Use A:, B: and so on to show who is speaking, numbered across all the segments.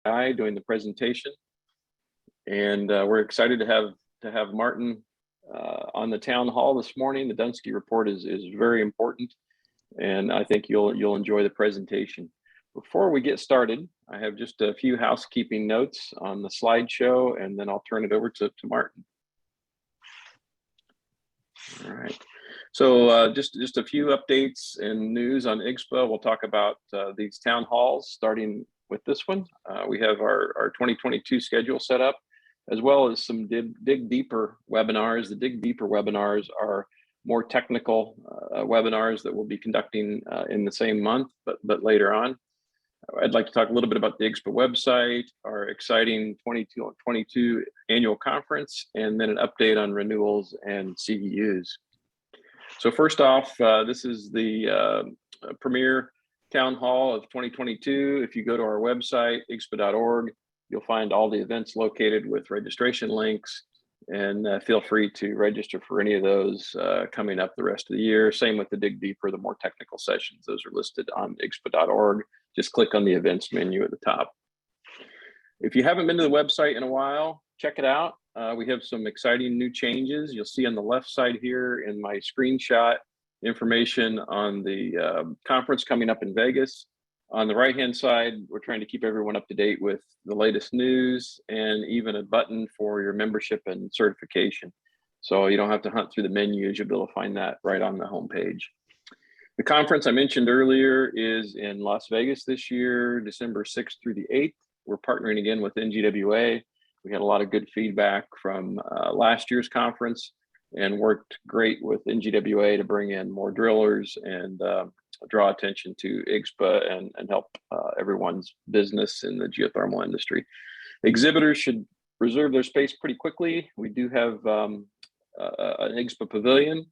A: HRAI doing the presentation, and we're excited to have Martin on the town hall this morning. The Dunsky Report is very important, and I think you'll enjoy the presentation. Before we get started, I have just a few housekeeping notes on the slideshow, and then I'll turn it over to Martin. All right. So just a few updates and news on IGSHPA. We'll talk about these town halls, starting with this one. We have our 2022 schedule set up, as well as some dig deeper webinars. The dig deeper webinars are more technical webinars that we'll be conducting in the same month, but later on. I'd like to talk a little bit about the IGSHPA website, our exciting 2022 annual conference, and then an update on renewals and CEUs. So first off, this is the premier town hall of 2022. If you go to our website, igshpa.org, you'll find all the events located with registration links, and feel free to register for any of those coming up the rest of the year. Same with the Dig Deeper, the more technical sessions. Those are listed on igshpa.org. Just click on the events menu at the top. If you haven't been to the website in a while, check it out. We have some exciting new changes. You'll see on the left side here in my screenshot information on the conference coming up in Vegas. On the right-hand side, we're trying to keep everyone up to date with the latest news, and even a button for your membership and certification. So you don't have to hunt through the menus. You'll be able to find that right on the homepage. The conference I mentioned earlier is in Las Vegas this year, December 6th through the 8th. We're partnering again with NGWA. We had a lot of good feedback from last year's conference, and worked great with NGWA to bring in more drillers and draw attention to IGSHPA and help everyone's business in the geothermal industry. Exhibitors should reserve their space pretty quickly. We do have an IGSHPA pavilion,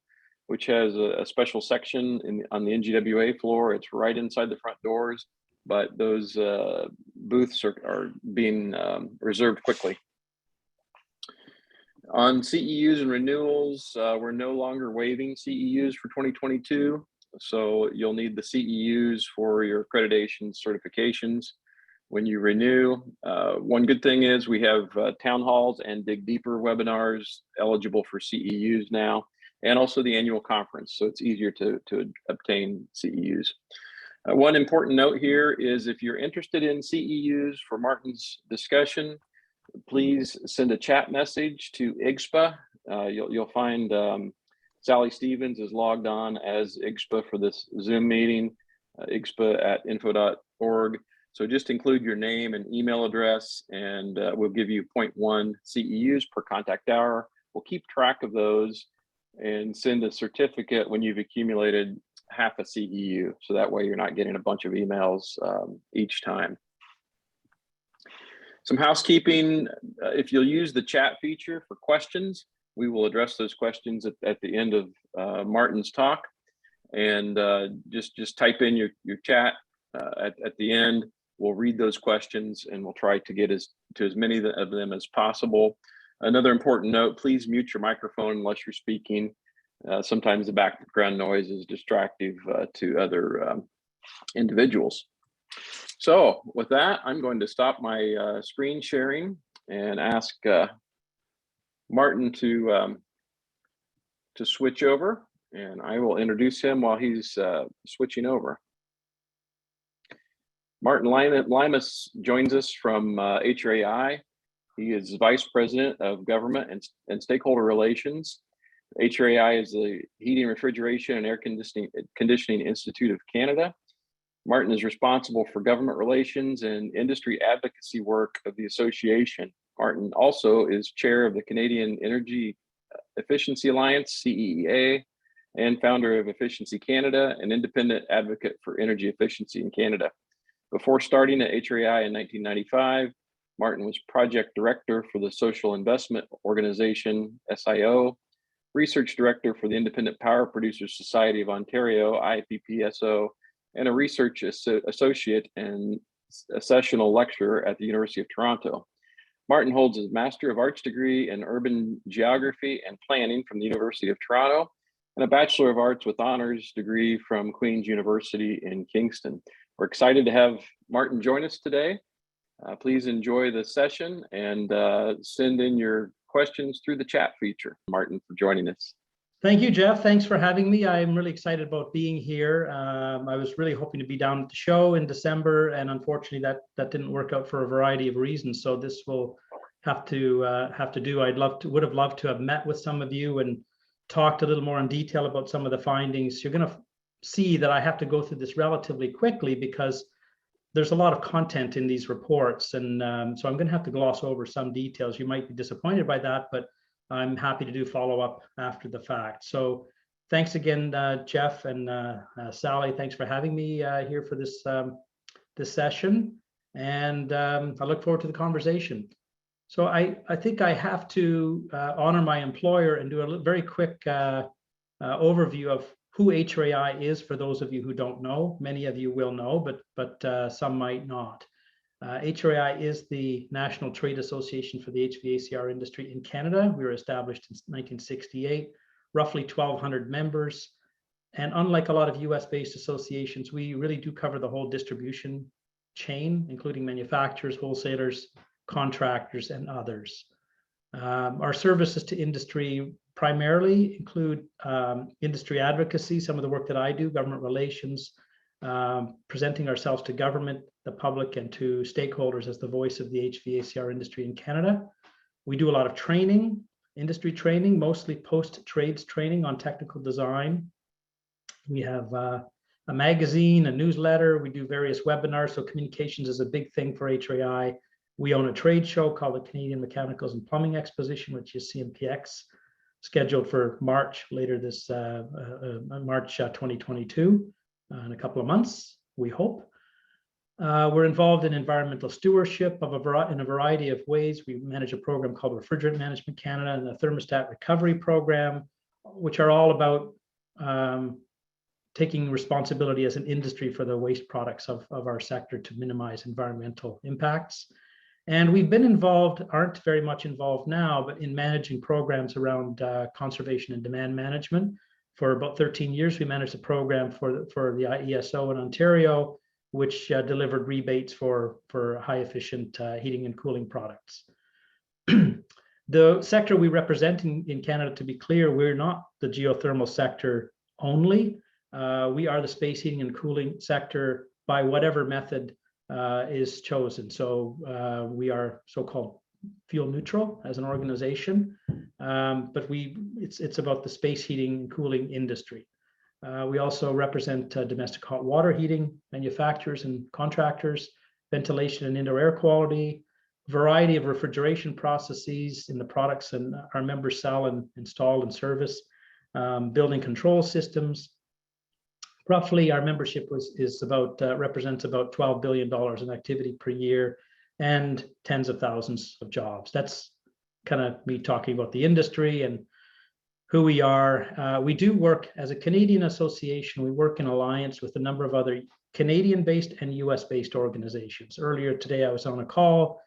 A: which has a special section on the NGWA floor. It's right inside the front doors, but those booths are being reserved quickly. On CEUs and renewals, we're no longer waiving CEUs for 2022. So you'll need the CEUs for your accreditation certifications when you renew. One good thing is we have town halls and Dig Deeper webinars eligible for CEUs now, and also the annual conference. So it's easier to obtain CEUs. One important note here is if you're interested in CEUs for Martin's discussion, please send a chat message to IGSHPA. You'll find Sally Stevens is logged on as IGSHPA for this Zoom meeting, igshpa@info.org. So just include your name and email address, and we'll give you 0.1 CEUs per contact hour. We'll keep track of those and send a certificate when you've accumulated half a CEU. So that way you're not getting a bunch of emails each time. Some housekeeping: if you'll use the chat feature for questions, we will address those questions at the end of Martin's talk. And just type in your chat at the end. We'll read those questions, and we'll try to get to as many of them as possible. Another important note: please mute your microphone unless you're speaking. Sometimes the background noise is distractive to other individuals. So with that, I'm going to stop my screen sharing and ask Martin to switch over, and I will introduce him while he's switching over. Martin Luymes joins us from HRAI. He is Vice President of Government and Stakeholder Relations. HRAI is the Heating, Refrigeration, and Air Conditioning Institute of Canada. Martin is responsible for government relations and industry advocacy work of the association. Martin also is chair of the Canadian Energy Efficiency Alliance, CEEA, and founder of Efficiency Canada, an independent advocate for energy efficiency in Canada. Before starting at HRAI in 1995, Martin was project director for the Social Investment Organization, SIO, research director for the Independent Power Producers Society of Ontario, IPPSO, and a research associate and a sessional lecturer at the University of Toronto. Martin holds his Master of Arts degree in Urban Geography and Planning from the University of Toronto, and a Bachelor of Arts with Honors degree from Queen's University in Kingston. We're excited to have Martin join us today. Please enjoy the session and send in your questions through the chat feature. Martin, for joining us.
B: Thank you, Jeff. Thanks for having me. I'm really excited about being here. I was really hoping to be down at the show in December, and unfortunately that didn't work out for a variety of reasons. So this will have to do. Would have loved to have met with some of you and talked a little more in detail about some of the findings. You're going to see that I have to go through this relatively quickly because there's a lot of content in these reports, and so I'm going to have to gloss over some details. You might be disappointed by that, but I'm happy to do follow-up after the fact. So thanks again, Jeff and Sally. Thanks for having me here for this session, and I look forward to the conversation. So I think I have to honor my employer and do a very quick overview of who HRAI is for those of you who don't know. Many of you will know, but some might not. HRAI is the National Trade Association for the HVACR industry in Canada. We were established in 1968, roughly 1,200 members. And unlike a lot of US-based associations, we really do cover the whole distribution chain, including manufacturers, wholesalers, contractors, and others. Our services to industry primarily include industry advocacy, some of the work that I do, government relations, presenting ourselves to government, the public, and to stakeholders as the voice of the HVACR industry in Canada. We do a lot of training, industry training, mostly post-trades training on technical design. We have a magazine, a newsletter. We do various webinars, so communications is a big thing for HRAI. We own a trade show called the Canadian Mechanicals and Plumbing Exposition, which is CMPX, scheduled for March, later this March 2022, in a couple of months, we hope. We're involved in environmental stewardship in a variety of ways. We manage a program called Refrigerant Management Canada and the Thermostat Recovery Program, which are all about taking responsibility as an industry for the waste products of our sector to minimize environmental impacts. And we've been involved, aren't very much involved now, but in managing programs around conservation and demand management. For about 13 years, we managed a program for the IESO in Ontario, which delivered rebates for high efficient heating and cooling products. The sector we represent in Canada, to be clear, we're not the geothermal sector only. We are the space heating and cooling sector by whatever method is chosen. So we are so-called fuel neutral as an organization, but it's about the space heating and cooling industry. We also represent domestic hot water heating manufacturers and contractors, ventilation and indoor air quality, variety of refrigeration processes in the products and our members sell and install and service, building control systems. Roughly, our membership represents about $12 billion in activity per year and tens of thousands of jobs. That's kind of me talking about the industry and who we are. We do work as a Canadian association. We work in alliance with a number of other Canadian-based and US-based organizations. Earlier today, I was on a call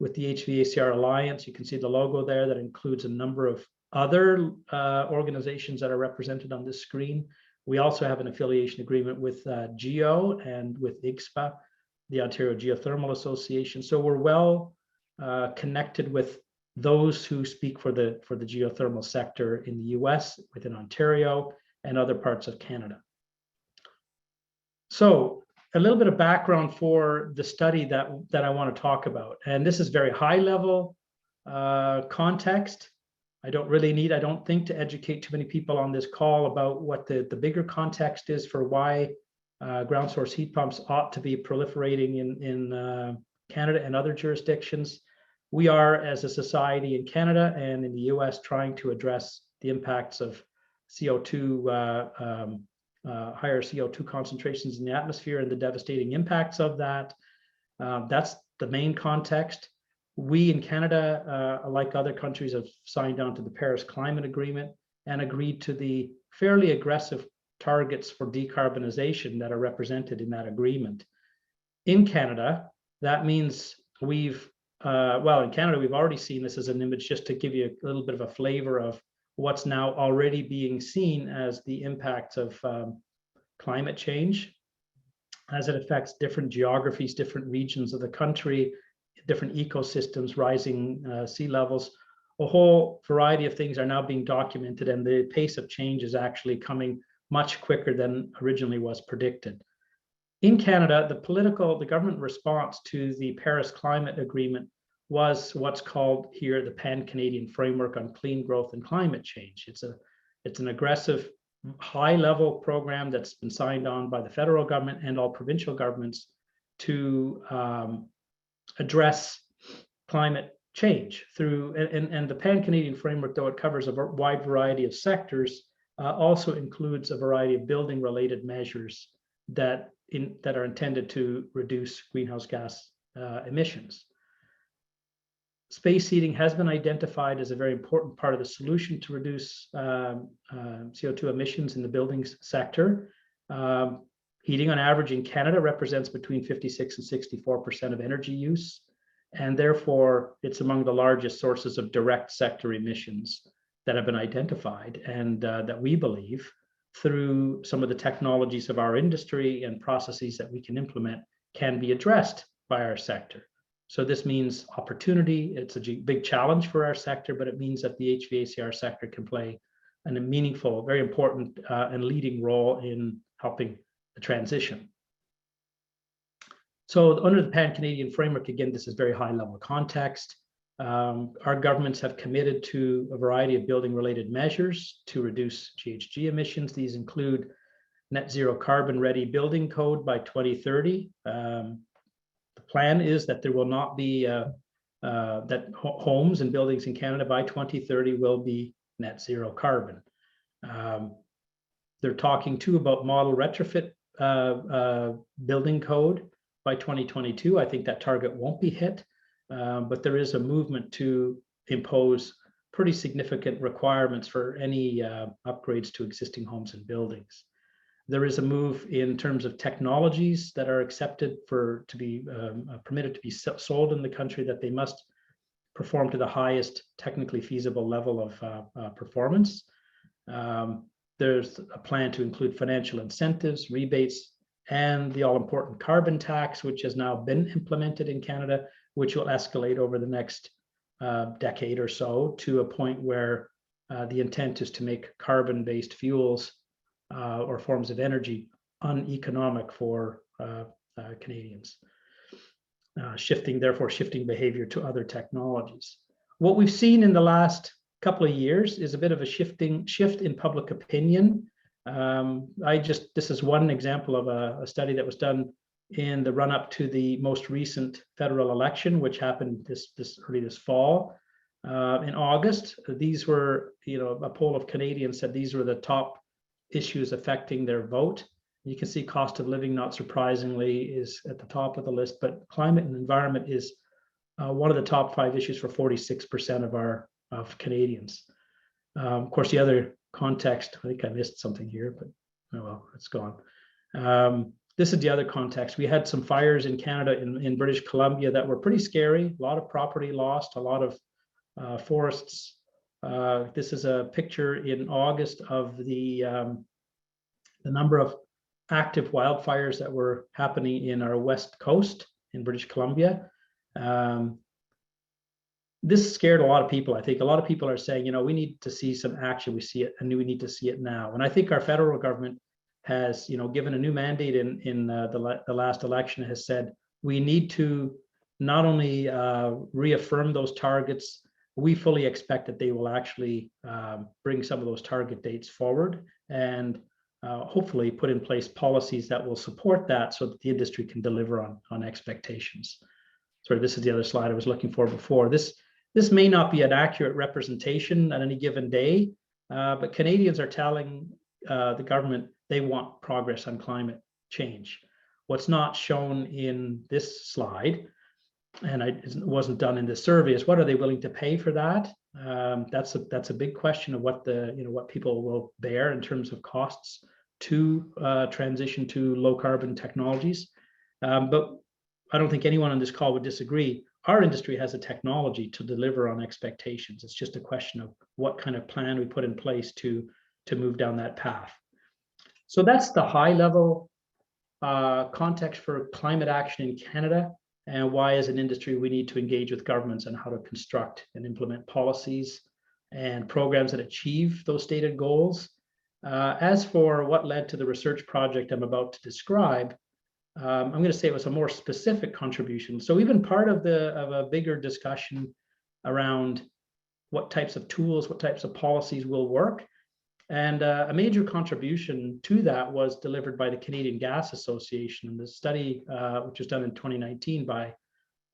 B: with the HVACR Alliance. You can see the logo there that includes a number of other organizations that are represented on this screen. We also have an affiliation agreement with GEO and with IGSHPA, the Ontario Geothermal Association. So we're well connected with those who speak for the geothermal sector in the US, within Ontario, and other parts of Canada. So a little bit of background for the study that I want to talk about. And this is very high level context. I don't think, to educate too many people on this call about what the bigger context is for why ground source heat pumps ought to be proliferating in Canada and other jurisdictions. We are, as a society in Canada and in the US, trying to address the impacts of CO2, higher CO2 concentrations in the atmosphere and the devastating impacts of that. That's the main context. We in Canada, like other countries, have signed on to the Paris Climate Agreement and agreed to the fairly aggressive targets for decarbonization that are represented in that agreement. In Canada, that means in Canada, we've already seen this as an image just to give you a little bit of a flavor of what's now already being seen as the impacts of climate change as it affects different geographies, different regions of the country, different ecosystems, rising sea levels. A whole variety of things are now being documented, and the pace of change is actually coming much quicker than originally was predicted. In Canada, the government response to the Paris Climate Agreement was what's called here the Pan-Canadian Framework on Clean Growth and Climate Change. It's an aggressive, high-level program that's been signed on by the federal government and all provincial governments to address climate change through, and the Pan-Canadian Framework, though it covers a wide variety of sectors, also includes a variety of building-related measures that are intended to reduce greenhouse gas emissions. Space heating has been identified as a very important part of the solution to reduce CO2 emissions in the buildings sector. Heating on average in Canada represents between 56 and 64% of energy use, and therefore it's among the largest sources of direct sector emissions that have been identified, and that we believe through some of the technologies of our industry and processes that we can implement can be addressed by our sector. So this means opportunity. It's a big challenge for our sector, but it means that the HVACR sector can play a meaningful, very important and leading role in helping the transition. So under the Pan-Canadian Framework, again, this is very high-level context. Our governments have committed to a variety of building-related measures to reduce GHG emissions. These include net zero carbon-ready building code by 2030. The plan is that there will not be, that homes and buildings in Canada by 2030 will be net zero carbon. They're talking too about model retrofit building code by 2022. I think that target won't be hit. But there is a movement to impose pretty significant requirements for any upgrades to existing homes and buildings. There is a move in terms of technologies that are accepted to be permitted to be sold in the country, that they must perform to the highest technically feasible level of performance. There's a plan to include financial incentives, rebates, and the all-important carbon tax, which has now been implemented in Canada, which will escalate over the next decade or so to a point where the intent is to make carbon-based fuels or forms of energy uneconomic for Canadians, therefore shifting behavior to other technologies. What we've seen in the last couple of years is a bit of a shift in public opinion. This is one example of a study that was done in the run-up to the most recent federal election, which happened early this fall. In August, these were, a poll of Canadians said these were the top issues affecting their vote. You can see cost of living, not surprisingly, is at the top of the list, but climate and environment is one of the top 5 issues for 46% of Canadians. Of course, the other context, I think I missed something here, but oh well, it's gone. This is the other context. We had some fires in Canada, in British Columbia, that were pretty scary. A lot of property lost, a lot of forests. This is a picture in August of the number of active wildfires that were happening in our west coast in British Columbia. This scared a lot of people. I think a lot of people are saying, we need to see some action. We see it, and we need to see it now. And I think our federal government has, given a new mandate in the last election, has said we need to not only reaffirm those targets. We fully expect that they will actually bring some of those target dates forward and hopefully put in place policies that will support that, so that the industry can deliver on expectations. Sorry, this is the other slide I was looking for before. This may not be an accurate representation at any given day, but Canadians are telling the government they want progress on climate change. What's not shown in this slide, and it wasn't done in this survey, is what are they willing to pay for that? That's a big question of what what people will bear in terms of costs to transition to low carbon technologies. But I don't think anyone on this call would disagree. Our industry has a technology to deliver on expectations. It's just a question of what kind of plan we put in place to move down that path. So that's the high level context for climate action in Canada. and why as an industry we need to engage with governments on how to construct and implement policies and programs that achieve those stated goals. As for what led to the research project I'm about to describe, I'm going to say it was a more specific contribution. So we've been part of a bigger discussion around what types of tools, what types of policies will work. And a major contribution to that was delivered by the Canadian Gas Association. The study, which was done in 2019 by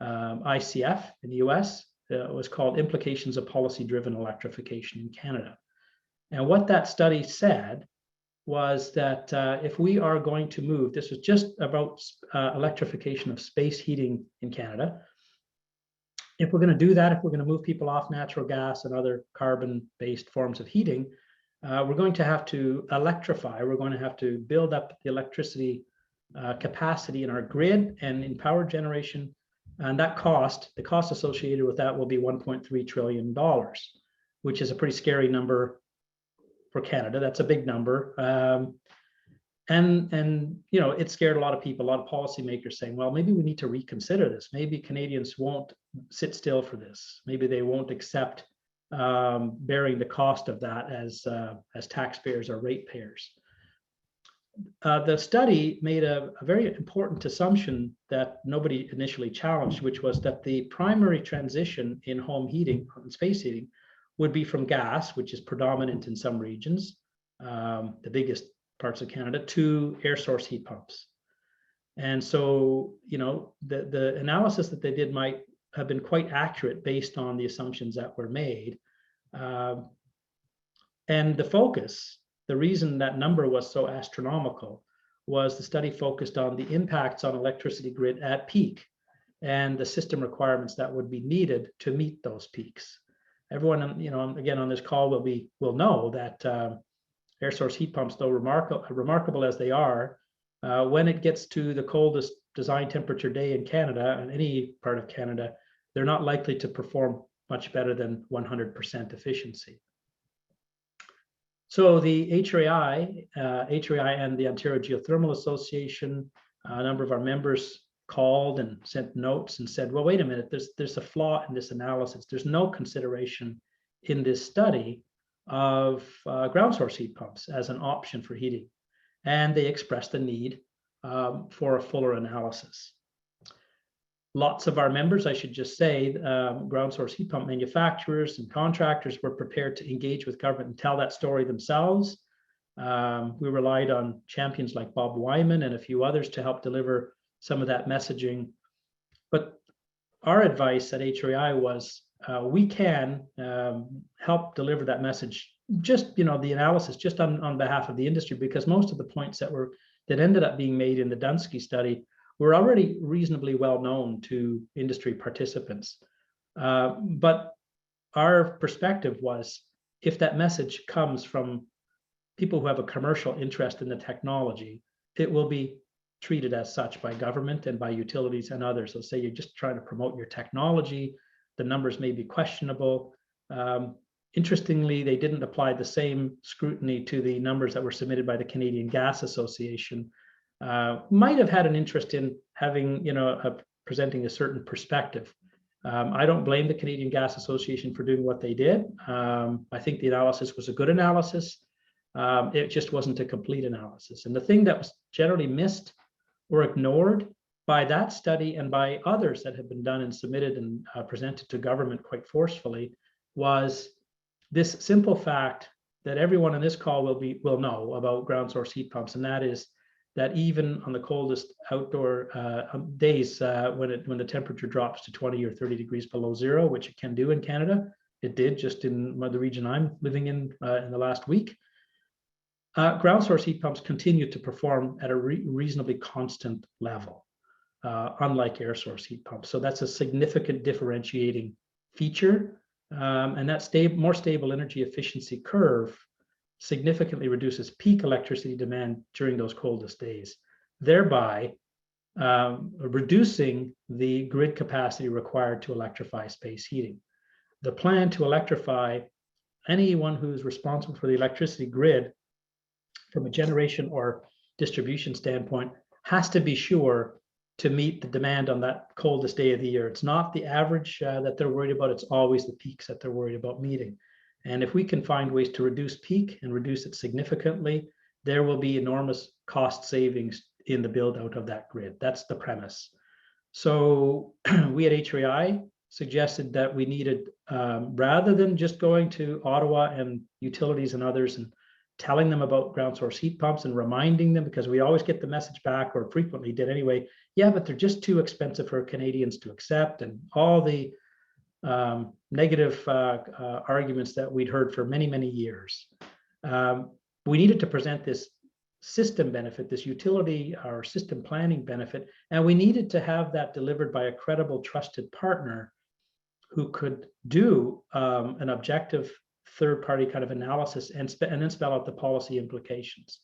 B: ICF in the US, was called Implications of Policy-Driven Electrification in Canada. And what that study said was that if we are going to move, this was just about electrification of space heating in Canada. If we're going to do that, if we're going to move people off natural gas and other carbon-based forms of heating, we're going to have to electrify. We're going to have to build up the electricity capacity in our grid and in power generation. And that cost, the cost associated with that will be $1.3 trillion, which is a pretty scary number for Canada. That's a big number. And you know, it scared a lot of people, a lot of policymakers saying, well, maybe we need to reconsider this. Maybe Canadians won't sit still for this. Maybe they won't accept bearing the cost of that as taxpayers or ratepayers. The study made a very important assumption that nobody initially challenged, which was that the primary transition in home heating and space heating would be from gas, which is predominant in some regions, the biggest parts of Canada, to air source heat pumps. And so, you know, the analysis that they did might have been quite accurate based on the assumptions that were made. And the focus, the reason that number was so astronomical was the study focused on the impacts on electricity grid at peak and the system requirements that would be needed to meet those peaks. Everyone, you know, again on this call will know that air source heat pumps, though remarkable as they are, when it gets to the coldest design temperature day in Canada, and any part of Canada, they're not likely to perform much better than 100% efficiency. So the HRAI and the Ontario Geothermal Association, a number of our members called and sent notes and said, well, wait a minute, there's a flaw in this analysis. There's no consideration in this study of ground source heat pumps as an option for heating. And they expressed the need for a fuller analysis. Lots of our members, I should just say, ground source heat pump manufacturers and contractors were prepared to engage with government and tell that story themselves. We relied on champions like Bob Wyman and a few others to help deliver some of that messaging. But our advice at HRAI was we can help deliver that message, just, you know, the analysis just on behalf of the industry, because most of the points that ended up being made in the Dunsky study were already reasonably well known to industry participants. But our perspective was, if that message comes from people who have a commercial interest in the technology, it will be treated as such by government and by utilities and others. So say you're just trying to promote your technology, the numbers may be questionable. Interestingly, they didn't apply the same scrutiny to the numbers that were submitted by the Canadian Gas Association. Might have had an interest in having, you know, presenting a certain perspective. I don't blame the Canadian Gas Association for doing what they did. I think the analysis was a good analysis. It just wasn't a complete analysis. And the thing that was generally missed or ignored by that study and by others that have been done and submitted and presented to government quite forcefully was this simple fact that everyone on this call will know about ground source heat pumps, and that is that even on the coldest outdoor days, when the temperature drops to 20 or 30 degrees below zero, which it can do in Canada, it did just in the region I'm living in the last week, ground source heat pumps continue to perform at a reasonably constant level, unlike air source heat pumps. So that's a significant differentiating feature, and that more stable energy efficiency curve significantly reduces peak electricity demand during those coldest days, thereby reducing the grid capacity required to electrify space heating. The plan to electrify anyone who's responsible for the electricity grid from a generation or distribution standpoint has to be sure to meet the demand on that coldest day of the year. It's not the average that they're worried about, it's always the peaks that they're worried about meeting. And if we can find ways to reduce peak and reduce it significantly, there will be enormous cost savings in the build out of that grid. That's the premise. So we at HRAI suggested that we needed, rather than just going to Ottawa and utilities and others and telling them about ground source heat pumps and reminding them, because we always get the message back, or frequently did anyway, yeah, but they're just too expensive for Canadians to accept, and all the negative arguments that we'd heard for many, many years. We needed to present this system benefit, this utility or system planning benefit, and we needed to have that delivered by a credible, trusted partner who could do an objective third-party kind of analysis and then spell out the policy implications.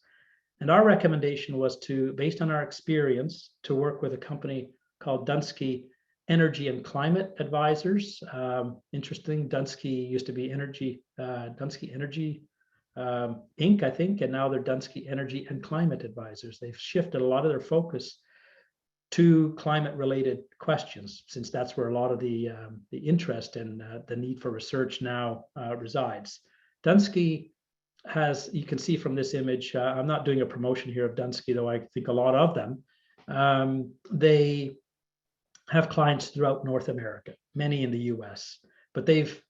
B: And our recommendation was to, based on our experience, to work with a company called Dunsky Energy and Climate Advisors. Interesting, Dunsky used to be Dunsky Energy Inc., I think, and now they're Dunsky Energy and Climate Advisors. They've shifted a lot of their focus to climate-related questions, since that's where a lot of the interest and the need for research now resides. Dunsky has, you can see from this image, I'm not doing a promotion here of Dunsky, though I think a lot of them. They have clients throughout North America, many in the US, but they've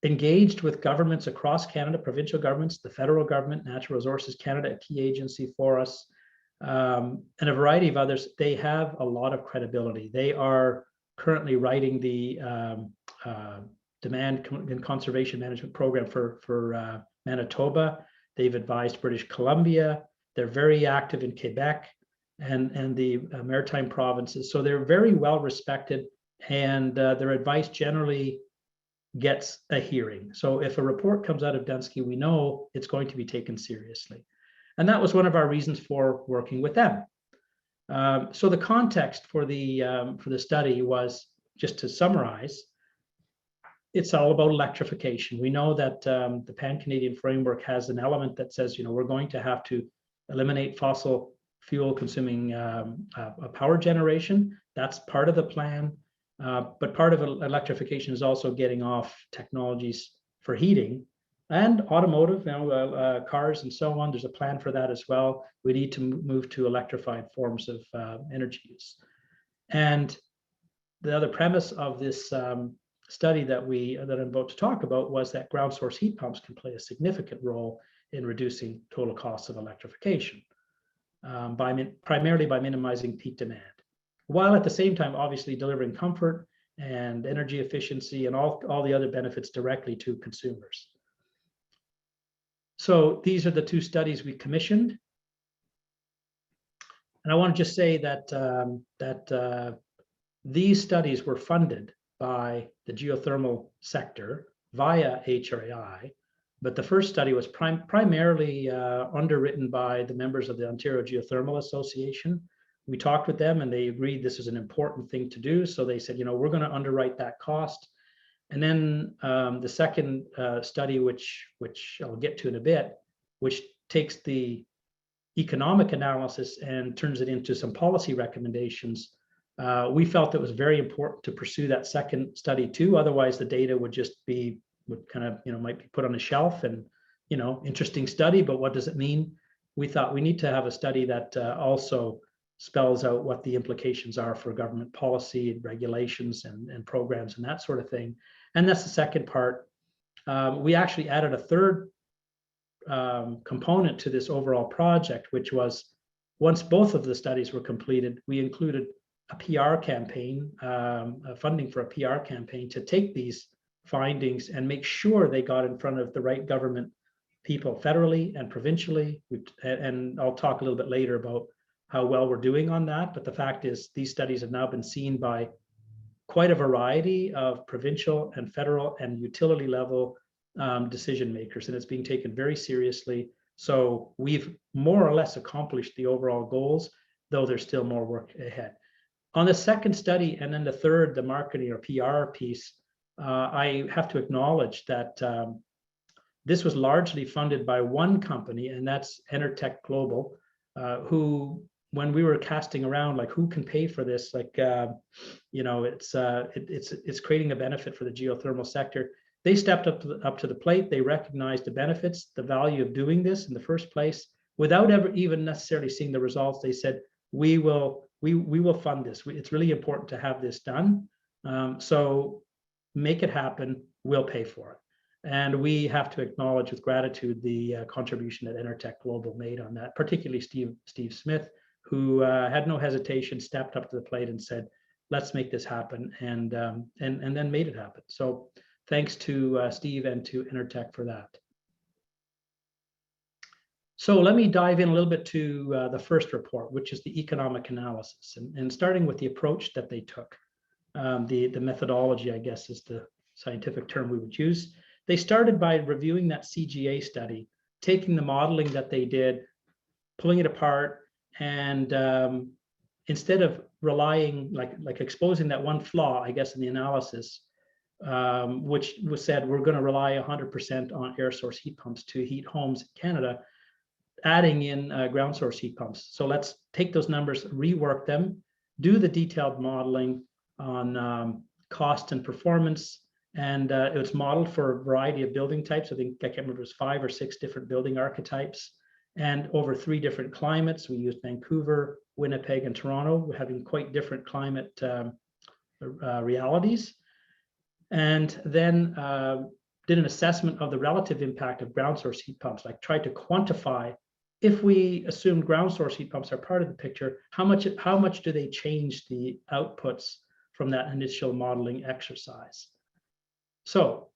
B: engaged with governments across Canada, provincial governments, the federal government, Natural Resources Canada, a key agency for us, and a variety of others. They have a lot of credibility. They are currently writing the demand and conservation management program for Manitoba. They've advised British Columbia. They're very active in Quebec and the maritime provinces. So they're very well respected, and their advice generally gets a hearing. So if a report comes out of Dunsky, we know it's going to be taken seriously. And that was one of our reasons for working with them. So the context for the study was, just to summarize, it's all about electrification. We know that the Pan-Canadian framework has an element that says, we're going to have to eliminate fossil fuel consuming power generation. That's part of the plan. But part of electrification is also getting off technologies for heating and automotive, cars and so on. There's a plan for that as well. We need to move to electrified forms of energy use. And the other premise of this study that I'm about to talk about was that ground source heat pumps can play a significant role in reducing total costs of electrification, primarily by minimizing peak demand, while at the same time obviously delivering comfort and energy efficiency and all the other benefits directly to consumers. So these are the two studies we commissioned. And I want to just say that these studies were funded by the geothermal sector via HRAI, but the first study was primarily underwritten by the members of the Ontario Geothermal Association. We talked with them and they agreed this is an important thing to do. So they said, we're going to underwrite that cost. And then the second study, which I'll get to in a bit, which takes the economic analysis and turns it into some policy recommendations. We felt it was very important to pursue that second study too. Otherwise, the data would just be, might be put on a shelf and, interesting study, but what does it mean? We thought we need to have a study that also spells out what the implications are for government policy and regulations and programs and that sort of thing. And that's the second part. We actually added a third component to this overall project, which was, once both of the studies were completed, we included a PR campaign, funding for a PR campaign to take these findings and make sure they got in front of the right government people federally and provincially. And I'll talk a little bit later about how well we're doing on that. But the fact is, these studies have now been seen by quite a variety of provincial and federal and utility level decision makers, and it's being taken very seriously. So we've more or less accomplished the overall goals, though there's still more work ahead. On the second study, and then the third, the marketing or PR piece, I have to acknowledge that this was largely funded by one company, and that's Enertech Global, who when we were casting around, like who can pay for this, like it's creating a benefit for the geothermal sector. They stepped up to the plate. They recognized the benefits, the value of doing this in the first place, without ever even necessarily seeing the results. They said, we will fund this. It's really important to have this done. So make it happen. We'll pay for it. And we have to acknowledge with gratitude the contribution that Intertek Global made on that, particularly Steve Smith, who had no hesitation, stepped up to the plate and said, let's make this happen, and then made it happen. So thanks to Steve and to Intertek for that. So let me dive in a little bit to the first report, which is the economic analysis, and starting with the approach that they took. The methodology, I guess, is the scientific term we would use. They started by reviewing that CGA study, taking the modeling that they did, pulling it apart, and instead of relying, like exposing that one flaw, I guess, in the analysis, which was said we're going to rely 100% on air source heat pumps to heat homes in Canada, adding in ground source heat pumps. So let's take those numbers, rework them, do the detailed modeling on cost and performance. And it was modeled for a variety of building types. I can't remember, it was 5 or 6 different building archetypes and over 3 different climates. We used Vancouver, Winnipeg, and Toronto, having quite different climate realities. And then did an assessment of the relative impact of ground source heat pumps, like tried to quantify, if we assume ground source heat pumps are part of the picture, how much do they change the outputs from that initial modeling exercise? So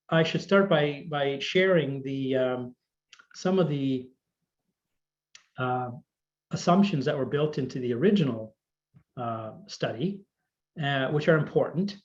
B: I should start by sharing the some of the assumptions that were built into the original study, which are important.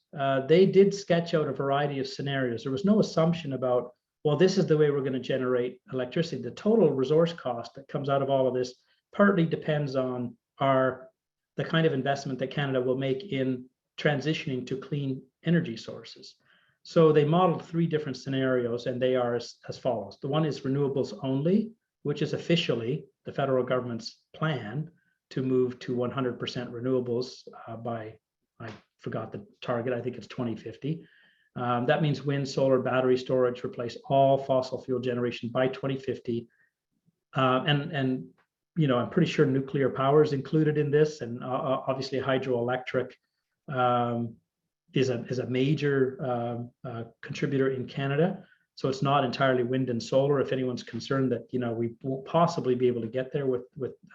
B: They did sketch out a variety of scenarios. There was no assumption about, well, this is the way we're going to generate electricity. The total resource cost that comes out of all of this partly depends on the kind of investment that Canada will make in transitioning to clean energy sources. So they modeled 3 different scenarios, and they are as follows. The one is renewables only, which is officially the federal government's plan to move to 100% renewables by, I forgot the target, I think it's 2050. That means wind, solar, battery storage replace all fossil fuel generation by 2050. And I'm pretty sure nuclear power is included in this, and obviously hydroelectric is a major contributor in Canada. So it's not entirely wind and solar. If anyone's concerned that we won't possibly be able to get there with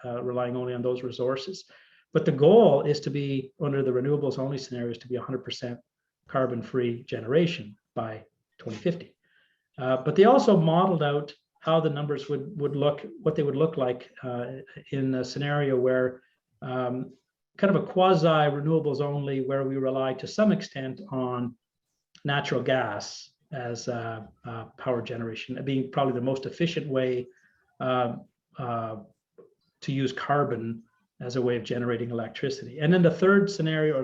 B: relying only on those resources, but the goal is to be, under the renewables only scenarios, to be 100% carbon-free generation by 2050. But they also modeled out how the numbers would look, what they would look like in a scenario where kind of a quasi renewables only, where we rely to some extent on natural gas as power generation, being probably the most efficient way to use carbon as a way of generating electricity. And then the third scenario,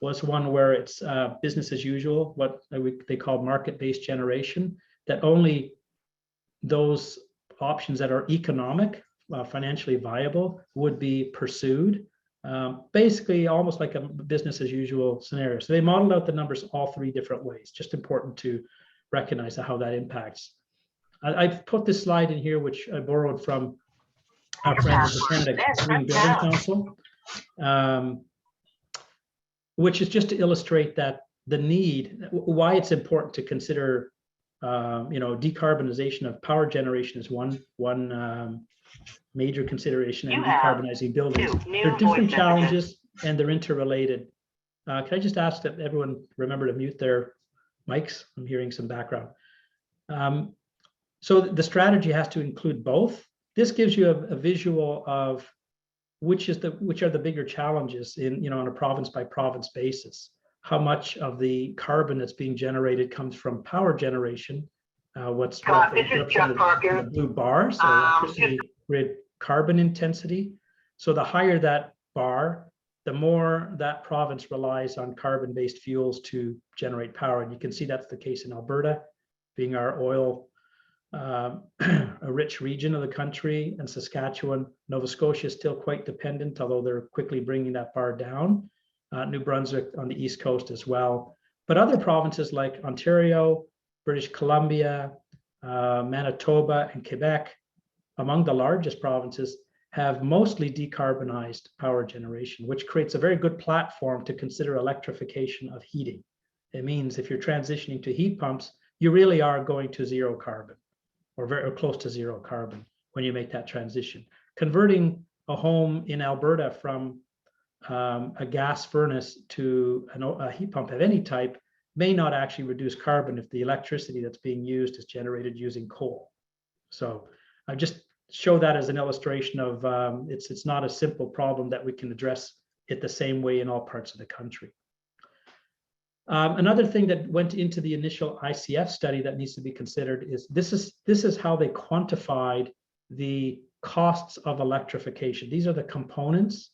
B: was one where it's business as usual, what they call market-based generation, that only those options that are economic, financially viable, would be pursued. Basically almost like a business as usual scenario. So they modeled out the numbers all 3 different ways. Just important to recognize how that impacts. I've put this slide in here, which I borrowed from our friends at the Canada Green Building Council, which is just to illustrate that the need, why it's important to consider, decarbonization of power generation is one major consideration in decarbonizing buildings. There are different challenges and they're interrelated. Can I just ask that everyone remember to mute their mics? I'm hearing some background. So the strategy has to include both. This gives you a visual of which are the bigger challenges in, on a province by province basis. How much of the carbon that's being generated comes from power generation? What's the blue bars, so electricity grid carbon intensity. So the higher that bar, the more that province relies on carbon-based fuels to generate power. And you can see that's the case in Alberta, being our oil a rich region of the country, and Saskatchewan. Nova Scotia is still quite dependent, although they're quickly bringing that bar down. New Brunswick on the East Coast as well. But other provinces like Ontario, British Columbia, Manitoba, and Quebec, among the largest provinces, have mostly decarbonized power generation, which creates a very good platform to consider electrification of heating. It means if you're transitioning to heat pumps, you really are going to zero carbon, or very close to zero carbon when you make that transition. Converting a home in Alberta from a gas furnace to a heat pump of any type may not actually reduce carbon if the electricity that's being used is generated using coal. So I just show that as an illustration of it's not a simple problem that we can address it the same way in all parts of the country. Another thing that went into the initial ICF study that needs to be considered is this is how they quantified the costs of electrification. These are the components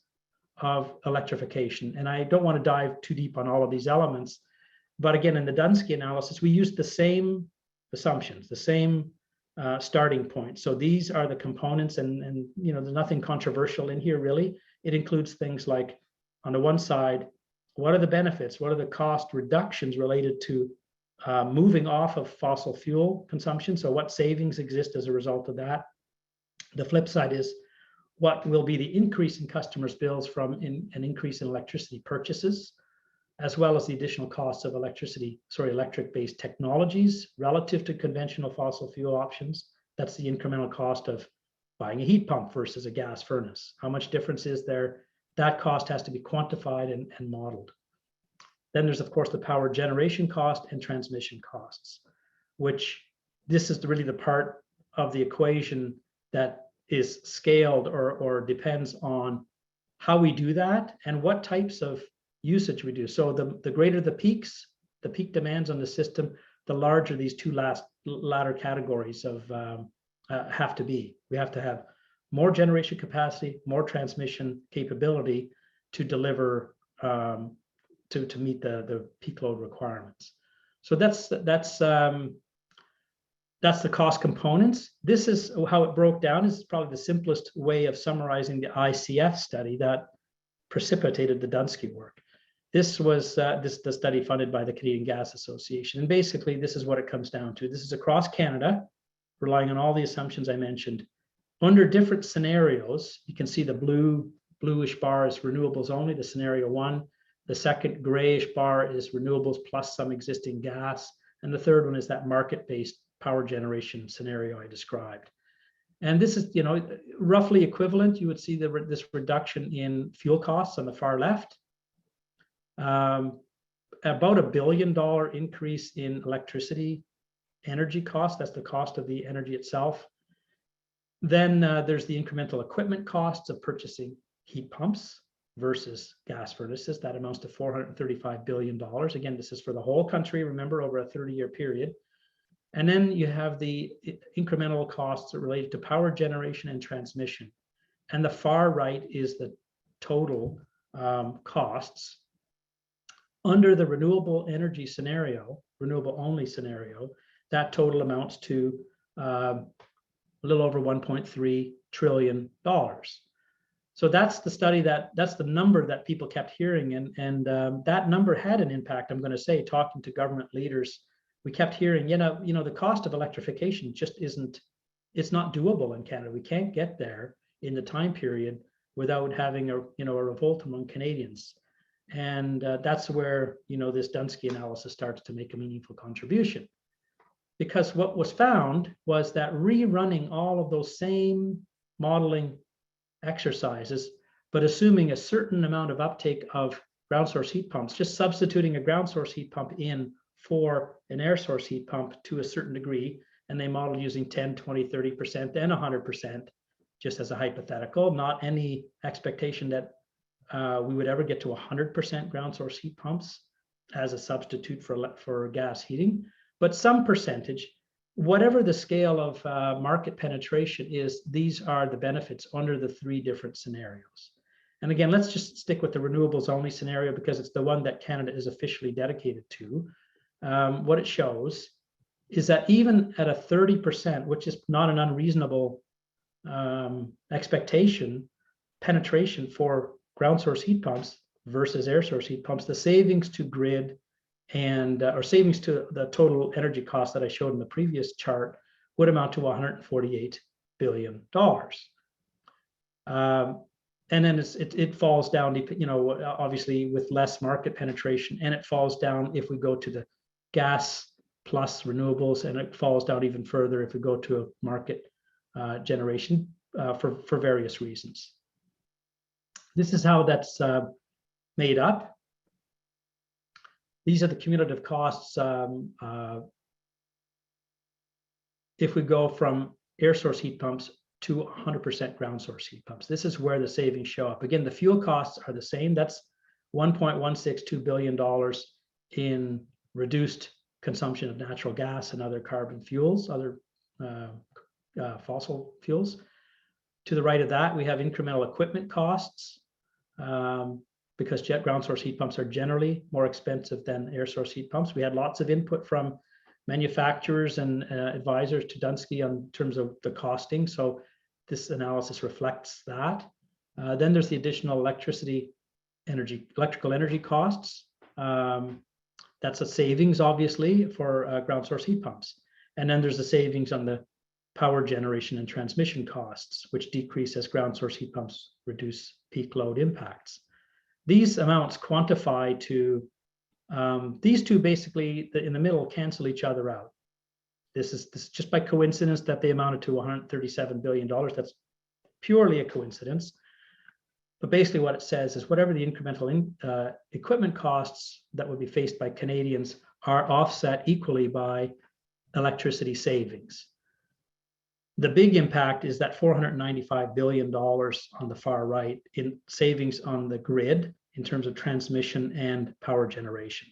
B: of electrification. And I don't want to dive too deep on all of these elements, but again, in the Dunsky analysis, we used the same assumptions, the same starting point. So these are the components, and you know, there's nothing controversial in here really. It includes things like, on the one side, what are the benefits? What are the cost reductions related to moving off of fossil fuel consumption? So what savings exist as a result of that? The flip side is, what will be the increase in customers' bills from an increase in electricity purchases, as well as the additional costs of electric-based technologies relative to conventional fossil fuel options. That's the incremental cost of buying a heat pump versus a gas furnace. How much difference is there? That cost has to be quantified and modeled. Then there's, of course, the power generation cost and transmission costs, which this is really the part of the equation that is scaled or depends on how we do that and what types of usage we do. So the greater the peak demands on the system, the larger these two latter categories of have to be. We have to have more generation capacity, more transmission capability to deliver to meet the peak load requirements. So that's the cost components. This is how it broke down. This is probably the simplest way of summarizing the ICF study that precipitated the Dunsky work. This was the study funded by the Canadian Gas Association. And basically, this is what it comes down to. This is across Canada, relying on all the assumptions I mentioned. Under different scenarios, you can see the bluish bar is renewables only, the scenario one. The second grayish bar is renewables plus some existing gas. And the third one is that market-based power generation scenario I described. And this is, you know, roughly equivalent. You would see this reduction in fuel costs on the far left. About $1 billion increase in electricity energy cost. That's the cost of the energy itself. Then there's the incremental equipment costs of purchasing heat pumps versus gas furnaces. That amounts to $435 billion. Again, this is for the whole country, remember, over a 30-year period. And then you have the incremental costs related to power generation and transmission. And the far right is the total costs. Under the renewable energy scenario, renewable only scenario, that total amounts to a little over $1.3 trillion. So that's the study that's the number that people kept hearing. And that number had an impact, I'm going to say, talking to government leaders. We kept hearing, you know, the cost of electrification just it's not doable in Canada. We can't get there in the time period without having a revolt among Canadians. And that's where, you know, this Dunsky analysis starts to make a meaningful contribution. Because what was found was that rerunning all of those same modeling exercises, but assuming a certain amount of uptake of ground source heat pumps, just substituting a ground source heat pump in for an air source heat pump to a certain degree, and they modeled using 10, 20, 30%, and 100%, just as a hypothetical, not any expectation that we would ever get to 100% ground source heat pumps as a substitute for gas heating, but some percentage, whatever the scale of market penetration is, these are the benefits under the three different scenarios. And again, let's just stick with the renewables only scenario because it's the one that Canada is officially dedicated to. What it shows is that even at a 30%, which is not an unreasonable expectation, penetration for ground source heat pumps versus air source heat pumps, the savings to grid and or savings to the total energy cost that I showed in the previous chart would amount to $148 billion. And then it falls down, you know, obviously with less market penetration, and it falls down if we go to the gas plus renewables, and it falls down even further if we go to a market generation for various reasons. This is how that's made up. These are the cumulative costs if we go from air source heat pumps to 100% ground source heat pumps. This is where the savings show up. Again, the fuel costs are the same. That's $1.162 billion in reduced consumption of natural gas and other carbon fuels, other fossil fuels. To the right of that, we have incremental equipment costs because ground source heat pumps are generally more expensive than air source heat pumps. We had lots of input from manufacturers and advisors to Dunsky on terms of the costing. So this analysis reflects that. Then there's the additional electrical energy costs. That's a savings, obviously, for ground source heat pumps. And then there's the savings on the power generation and transmission costs, which decrease as ground source heat pumps reduce peak load impacts. These amounts quantify to, these two basically in the middle cancel each other out. This is just by coincidence that they amounted to $137 billion. That's purely a coincidence. But basically what it says is whatever the incremental equipment costs that would be faced by Canadians are offset equally by electricity savings. The big impact is that $495 billion on the far right in savings on the grid in terms of transmission and power generation.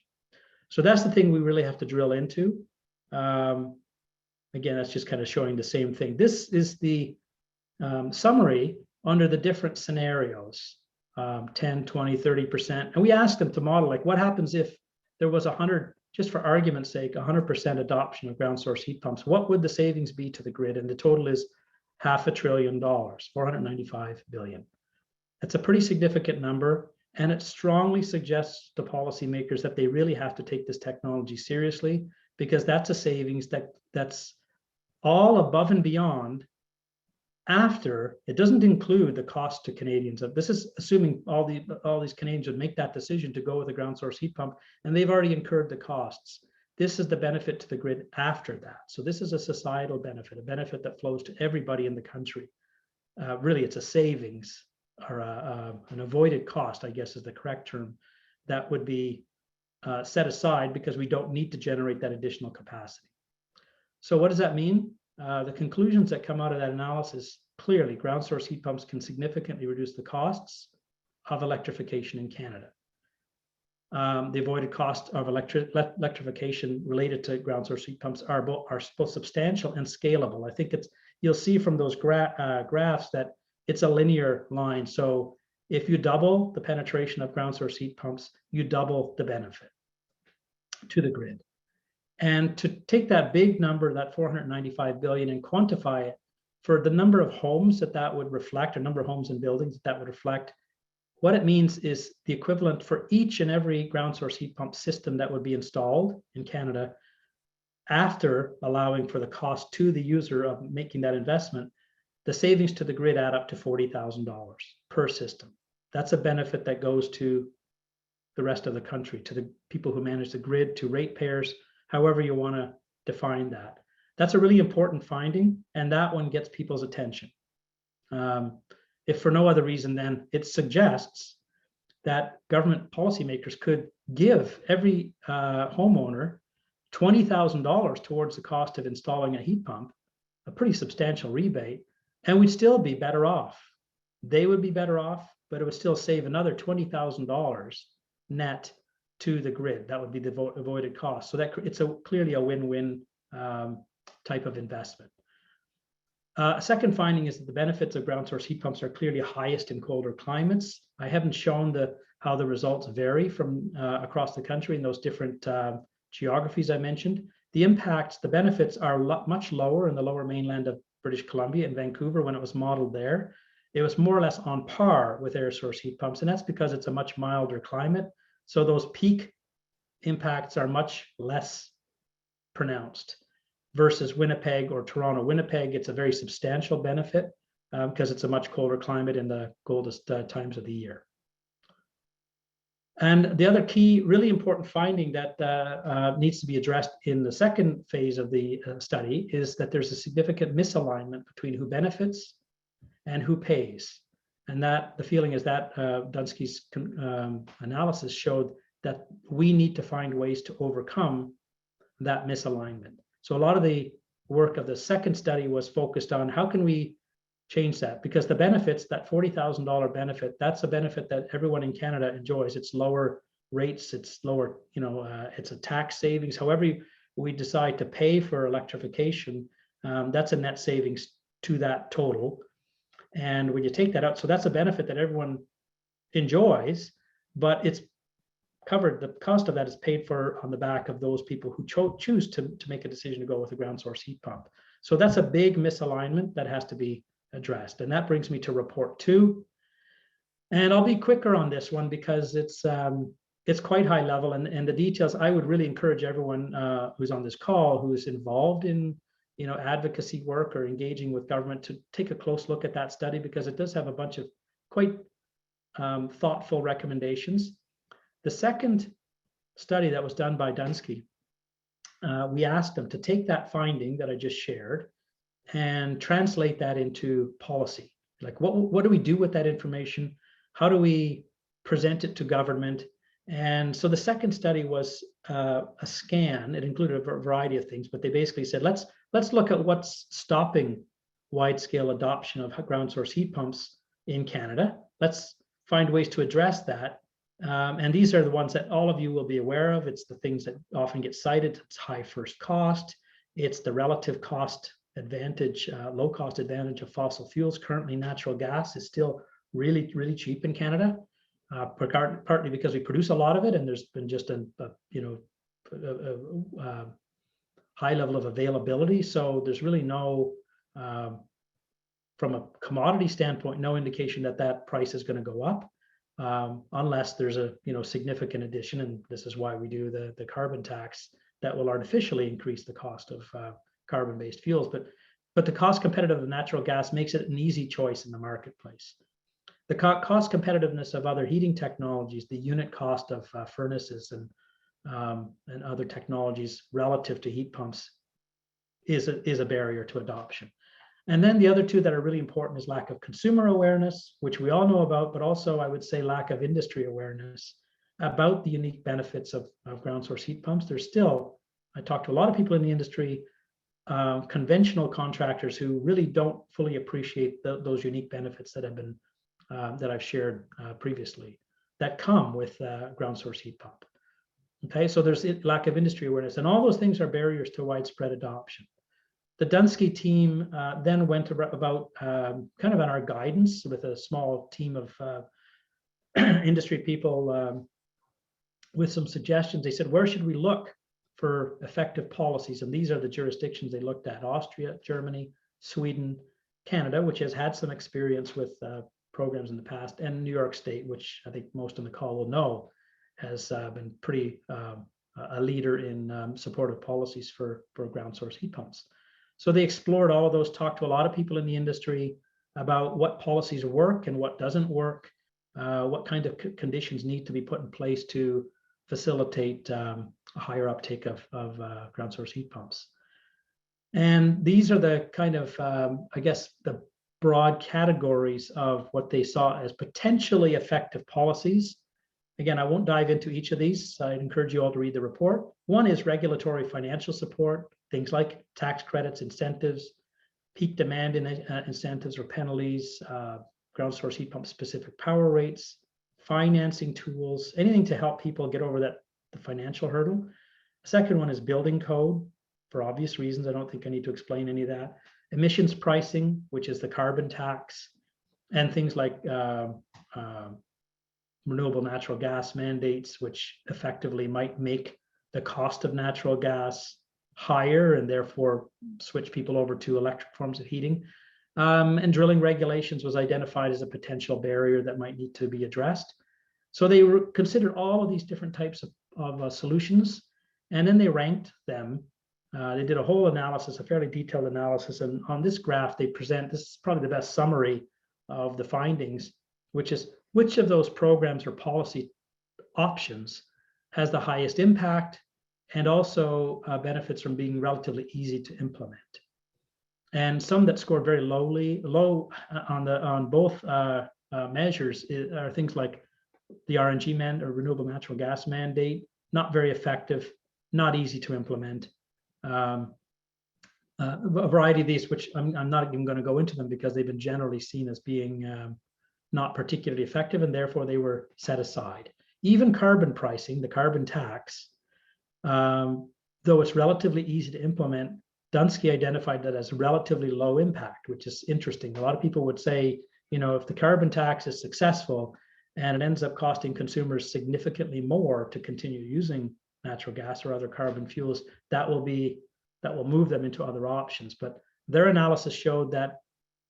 B: So that's the thing we really have to drill into. Again, that's just kind of showing the same thing. This is the summary under the different scenarios, 10, 20, 30%. And we asked them to model, like, what happens if there was 100, just for argument's sake, 100% adoption of ground source heat pumps? What would the savings be to the grid? And the total is $500 billion, $495 billion. That's a pretty significant number. And it strongly suggests to policymakers that they really have to take this technology seriously, because that's a savings that's all above and beyond after. It doesn't include the cost to Canadians. This is assuming all these Canadians would make that decision to go with a ground source heat pump, and they've already incurred the costs. This is the benefit to the grid after that. So this is a societal benefit, a benefit that flows to everybody in the country. Really, it's a savings or an avoided cost, I guess is the correct term, that would be set aside because we don't need to generate that additional capacity. So what does that mean? The conclusions that come out of that analysis, clearly ground source heat pumps can significantly reduce the costs of electrification in Canada. The avoided cost of electrification related to ground source heat pumps are both substantial and scalable. I think you'll see from those graphs that it's a linear line. So if you double the penetration of ground source heat pumps, you double the benefit to the grid. And to take that big number, that $495 billion, and quantify it for the number of homes that would reflect, or number of homes and buildings that would reflect, what it means is the equivalent for each and every ground source heat pump system that would be installed in Canada, after allowing for the cost to the user of making that investment, the savings to the grid add up to $40,000 per system. That's a benefit that goes to the rest of the country, to the people who manage the grid, to ratepayers, however you want to define that. That's a really important finding, and that one gets people's attention. If for no other reason, then it suggests that government policymakers could give every homeowner $20,000 towards the cost of installing a heat pump, a pretty substantial rebate, and we'd still be better off. They would be better off, but it would still save another $20,000 net to the grid. That would be the avoided cost. So that it's clearly a win-win type of investment. A second finding is that the benefits of ground source heat pumps are clearly highest in colder climates. I haven't shown how the results vary from across the country in those different geographies I mentioned, the impacts, the benefits are much lower in the lower mainland of British Columbia and Vancouver when it was modeled there. It was more or less on par with air source heat pumps, and that's because it's a much milder climate. So those peak impacts are much less pronounced versus Winnipeg or Toronto. Winnipeg, it's a very substantial benefit because it's a much colder climate in the coldest times of the year. And the other key, really important finding that needs to be addressed in the second phase of the study is that there's a significant misalignment between who benefits and who pays. And that the feeling is that Dunsky's analysis showed that we need to find ways to overcome that misalignment. So a lot of the work of the second study was focused on how can we change that, because the benefits, that $40,000 benefit, that's a benefit that everyone in Canada enjoys. It's lower rates, it's lower, it's a tax savings. However we decide to pay for electrification, that's a net savings to that total. And when you take that out, so that's a benefit that everyone enjoys, but it's covered, the cost of that is paid for on the back of those people who choose to make a decision to go with a ground source heat pump. So that's a big misalignment that has to be addressed. And that brings me to report 2. And I'll be quicker on this one because it's quite high level, and the details, I would really encourage everyone who's on this call, who's involved in advocacy work or engaging with government, to take a close look at that study, because it does have a bunch of quite thoughtful recommendations. The second study that was done by Dunsky, we asked them to take that finding that I just shared and translate that into policy. Like what do we do with that information? How do we present it to government? And so the second study was a scan. It included a variety of things, but they basically said, let's look at what's stopping wide-scale adoption of ground source heat pumps in Canada. Let's find ways to address that. And these are the ones that all of you will be aware of. It's the things that often get cited. It's high first cost. It's the relative cost advantage, low cost advantage of fossil fuels. Currently, natural gas is still really, really cheap in Canada, partly because we produce a lot of it, and there's been just a high level of availability. So there's really no, from a commodity standpoint, no indication that that price is going to go up. Unless there's a significant addition, and this is why we do the carbon tax that will artificially increase the cost of carbon-based fuels. But the cost competitive of natural gas makes it an easy choice in the marketplace. The cost competitiveness of other heating technologies, the unit cost of furnaces and other technologies relative to heat pumps, is a barrier to adoption. And then the other two that are really important is lack of consumer awareness, which we all know about, but also I would say lack of industry awareness about the unique benefits of ground source heat pumps. There's still, I talked to a lot of people in the industry, conventional contractors who really don't fully appreciate those unique benefits that have been, that I've shared previously, that come with ground source heat pump. Okay, so there's lack of industry awareness, and all those things are barriers to widespread adoption. The Dunsky team then went about kind of on our guidance with a small team of industry people with some suggestions. They said, where should we look for effective policies? And these are the jurisdictions they looked at: Austria, Germany, Sweden, Canada, which has had some experience with programs in the past, and New York State, which I think most on the call will know has been pretty a leader in supportive policies for ground source heat pumps. So they explored all of those, talked to a lot of people in the industry about what policies work and what doesn't work, what kind of conditions need to be put in place to facilitate a higher uptake of ground source heat pumps. And these are the kind of, I guess, the broad categories of what they saw as potentially effective policies. Again, I won't dive into each of these. I'd encourage you all to read the report. One is regulatory financial support, things like tax credits, incentives, peak demand incentives or penalties, ground source heat pump specific power rates, financing tools, anything to help people get over the financial hurdle. The second one is building code, for obvious reasons. I don't think I need to explain any of that. Emissions pricing, which is the carbon tax, and things like renewable natural gas mandates, which effectively might make the cost of natural gas higher and therefore switch people over to electric forms of heating. And drilling regulations was identified as a potential barrier that might need to be addressed. So they considered all of these different types of solutions, and then they ranked them. They did a whole analysis, a fairly detailed analysis, and on this graph they present, this is probably the best summary of the findings, which is which of those programs or policy options has the highest impact and also benefits from being relatively easy to implement. And some that scored very low on both measures are things like the RNG or renewable natural gas mandate, not very effective, not easy to implement. A variety of these, which I'm not even going to go into them because they've been generally seen as being not particularly effective, and therefore they were set aside. Even carbon pricing, the carbon tax, though it's relatively easy to implement, Dunsky identified that as relatively low impact, which is interesting. A lot of people would say, you know, if the carbon tax is successful and it ends up costing consumers significantly more to continue using natural gas or other carbon fuels, that will move them into other options. But their analysis showed that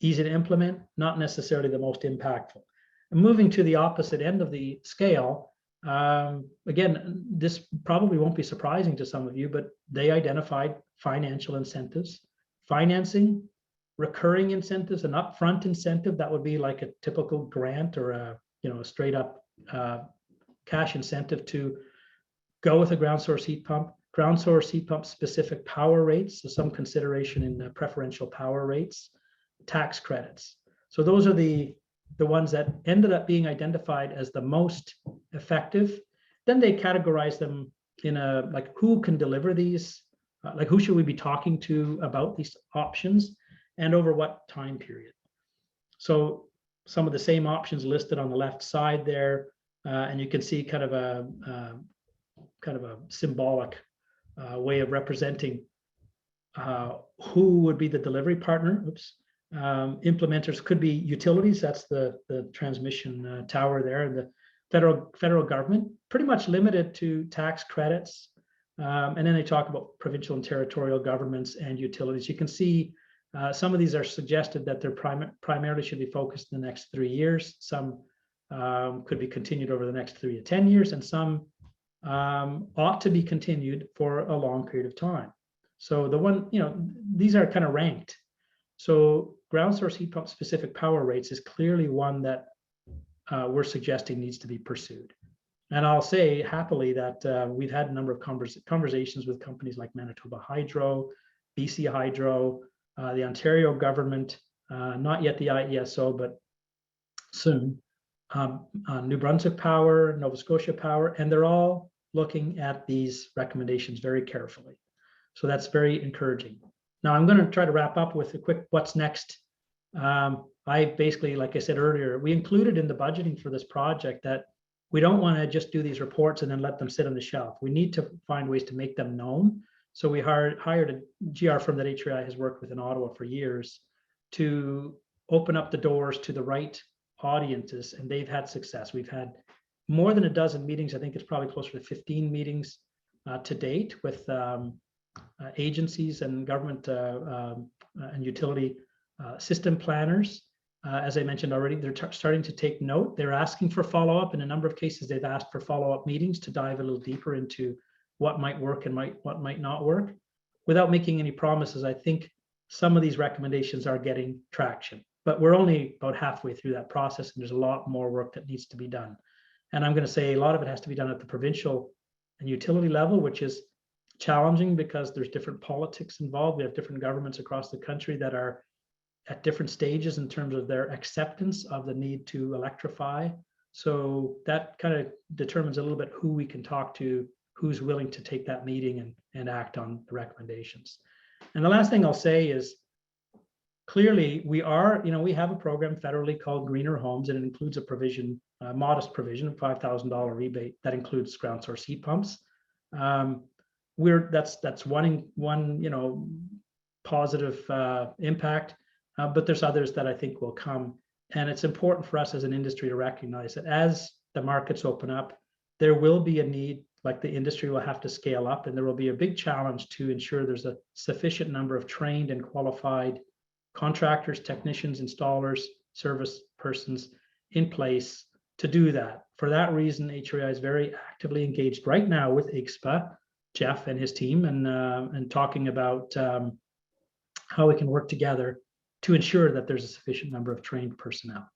B: easy to implement, not necessarily the most impactful. And moving to the opposite end of the scale, again, this probably won't be surprising to some of you, but they identified financial incentives, financing, recurring incentives, an upfront incentive that would be like a typical grant or a straight up cash incentive to go with a ground source heat pump, specific power rates, so some consideration in preferential power rates, tax credits. So those are the ones that ended up being identified as the most effective. Then they categorize them in like who can deliver these, like who should we be talking to about these options and over what time period. So some of the same options listed on the left side there, and you can see kind of a symbolic way of representing who would be the delivery partner. Implementers could be utilities, that's the transmission tower there, and the federal government, pretty much limited to tax credits. And then they talk about provincial and territorial governments and utilities. You can see some of these are suggested that they're primarily should be focused in the next 3 years. Some could be continued over the next 3 to 10 years, and some ought to be continued for a long period of time. So the one, these are kind of ranked. So ground source heat pump specific power rates is clearly one that we're suggesting needs to be pursued. And I'll say happily that we've had a number of conversations with companies like Manitoba Hydro, BC Hydro, the Ontario government, not yet the IESO, but soon, New Brunswick Power, Nova Scotia Power, and they're all looking at these recommendations very carefully. So that's very encouraging. Now I'm going to try to wrap up with a quick what's next. I basically, like I said earlier, we included in the budgeting for this project that we don't want to just do these reports and then let them sit on the shelf. We need to find ways to make them known. So we hired a GR firm that HRAI has worked with in Ottawa for years to open up the doors to the right audiences, and they've had success. We've had more than a dozen meetings. I think it's probably closer to 15 meetings to date with agencies and government and utility system planners. As I mentioned already, they're starting to take note. They're asking for follow-up. In a number of cases, they've asked for follow-up meetings to dive a little deeper into what might work and what might not work. Without making any promises, I think some of these recommendations are getting traction, but we're only about halfway through that process, and there's a lot more work that needs to be done. And I'm going to say a lot of it has to be done at the provincial and utility level, which is challenging because there's different politics involved. We have different governments across the country that are at different stages in terms of their acceptance of the need to electrify. So that kind of determines a little bit who we can talk to, who's willing to take that meeting and act on the recommendations. And the last thing I'll say is, clearly we have a program federally called Greener Homes, and it includes a provision, a modest provision of $5,000 rebate that includes ground source heat pumps. That's one positive impact, but there's others that I think will come. And it's important for us as an industry to recognize that as the markets open up, there will be a need like the industry will have to scale up, and there will be a big challenge to ensure there's a sufficient number of trained and qualified contractors, technicians, installers, service persons in place to do that. For that reason, HRAI is very actively engaged right now with IGSHPA, Jeff and his team, and talking about how we can work together to ensure that there's a sufficient number of trained personnel.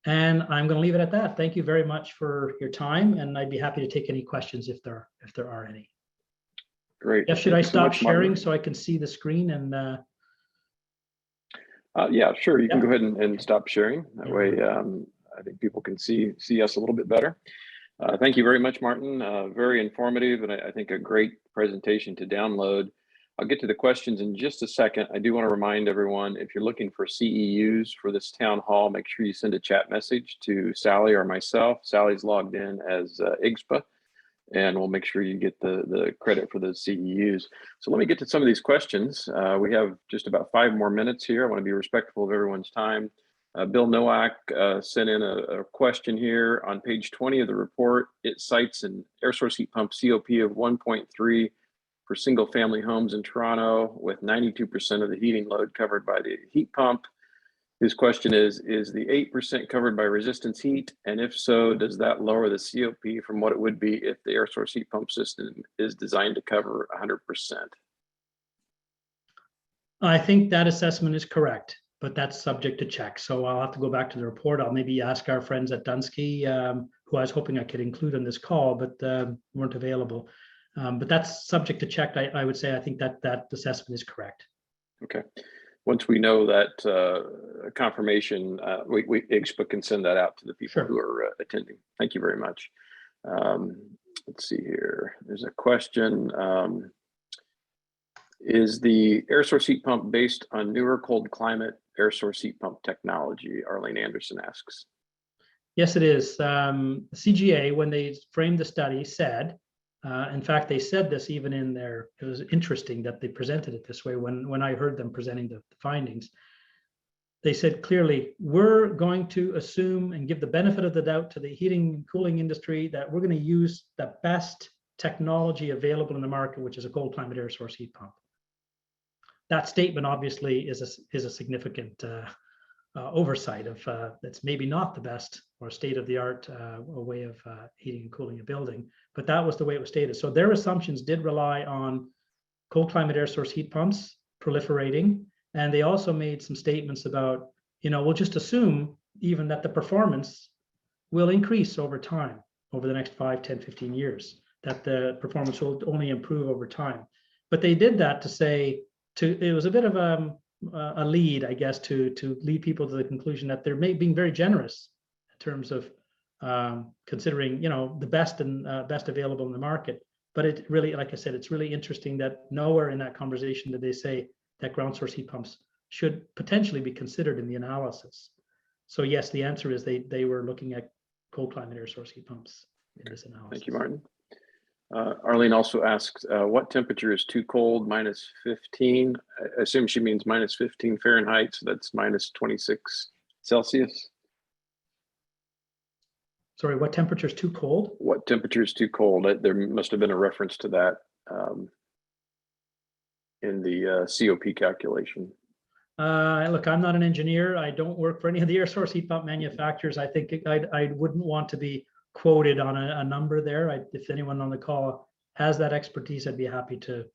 B: And I'm going to leave it at that. Thank you very much for your time, and I'd be happy to take any questions if there are any.
A: Great.
B: Jeff, should I stop sharing so I can see the screen? And
A: yeah, sure. You can go ahead and stop sharing. That way, I think people can see us a little bit better. Thank you very much, Martin. Very informative, and I think a great presentation to download. I'll get to the questions in just a second. I do want to remind everyone, if you're looking for CEUs for this town hall, make sure you send a chat message to Sally or myself. Sally's logged in as IGSHPA, and we'll make sure you get the credit for those CEUs. So let me get to some of these questions. We have just about 5 more minutes here. I want to be respectful of everyone's time. Bill Nowak sent in a question here. On page 20 of the report, it cites an air source heat pump COP of 1.3 for single family homes in Toronto, with 92% of the heating load covered by the heat pump. His question is the 8% covered by resistance heat? And if so, does that lower the COP from what it would be if the air source heat pump system is designed to cover 100%?
B: I think that assessment is correct, but that's subject to check. So I'll have to go back to the report. I'll maybe ask our friends at Dunsky, who I was hoping I could include on this call, but weren't available. But that's subject to check. I would say I think that assessment is correct. Okay.
A: Once we know that confirmation, IGSHPA can send that out to the people who are attending. Thank you very much. Let's see here. There's a question. Is the air source heat pump based on newer cold climate air source heat pump technology? Arlene Anderson asks.
B: Yes, it is. CGA, when they framed the study, said, in fact, they said this even in their, it was interesting that they presented it this way when I heard them presenting the findings. They said clearly, we're going to assume and give the benefit of the doubt to the heating and cooling industry that we're going to use the best technology available in the market, which is a cold climate air source heat pump. That statement obviously is a significant oversight of that's maybe not the best or state-of-the-art way of heating and cooling a building, but that was the way it was stated. So their assumptions did rely on cold climate air source heat pumps proliferating, and they also made some statements about, we'll just assume even that the performance will increase over time, over the next 5, 10, 15 years, that the performance will only improve over time. But they did that to say, it was a bit of a lead, I guess, to lead people to the conclusion that they're being very generous in terms of considering, the best and best available in the market. But it really, like I said, it's really interesting that nowhere in that conversation did they say that ground source heat pumps should potentially be considered in the analysis. So yes, the answer is they were looking at cold climate air source heat pumps in this analysis.
A: Thank you, Martin. Arlene also asks, what temperature is too cold? -15. I assume she means -15 Fahrenheit, so that's -26 Celsius.
B: Sorry, what temperature is too cold?
A: What temperature is too cold? There must have been a reference to that in the COP calculation.
B: Look, I'm not an engineer. I don't work for any of the air source heat pump manufacturers. I think I wouldn't want to be quoted on a number there. If anyone on the call has that expertise, I'd be happy to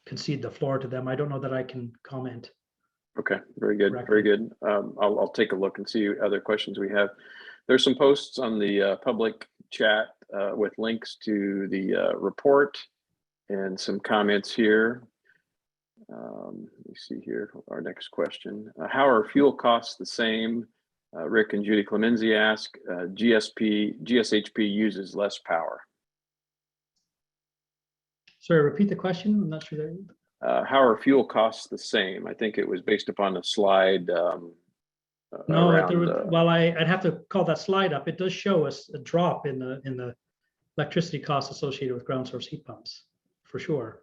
B: concede the floor to them. I don't know that I can comment.
A: Okay, very good, very good. I'll take a look and see other questions we have. There's some posts on the public chat with links to the report and some comments here. Let me see here, our next question. How are fuel costs the same? Rick and Judy Clemenzi ask, GSHP uses less power.
B: Sorry, repeat the question. I'm not sure there.
A: How are fuel costs the same? I think it was based upon a slide.
B: No, well, I'd have to call that slide up. It does show us a drop in the electricity costs associated with ground source heat pumps, for sure.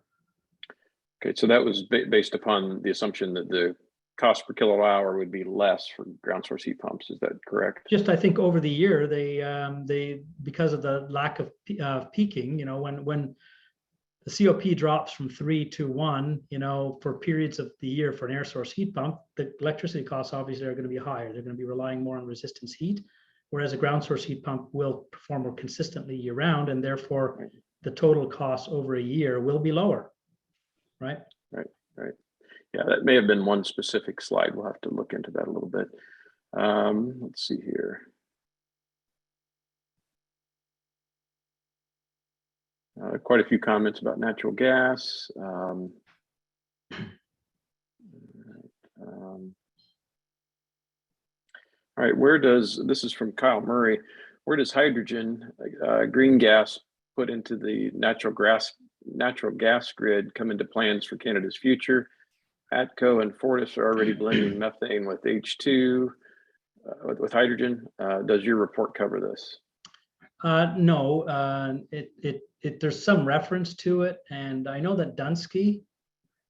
A: Okay, so that was based upon the assumption that the cost per kilowatt hour would be less for ground source heat pumps. Is that correct?
B: Just, I think over the year, they because of the lack of peaking, you know, when the COP drops from 3 to 1, you know, for periods of the year for an air source heat pump, the electricity costs obviously are going to be higher. They're going to be relying more on resistance heat, whereas a ground source heat pump will perform more consistently year round, and therefore the total cost over a year will be lower, right?
A: Right. Yeah, that may have been one specific slide. We'll have to look into that a little bit. Let's see here. Quite a few comments about natural gas. All right, this is from Kyle Murray, where does hydrogen, green gas, put into the natural gas grid come into plans for Canada's future? ATCO and Fortis are already blending methane with H2 with hydrogen. Does your report cover this?
B: No, there's some reference to it, and I know that Dunsky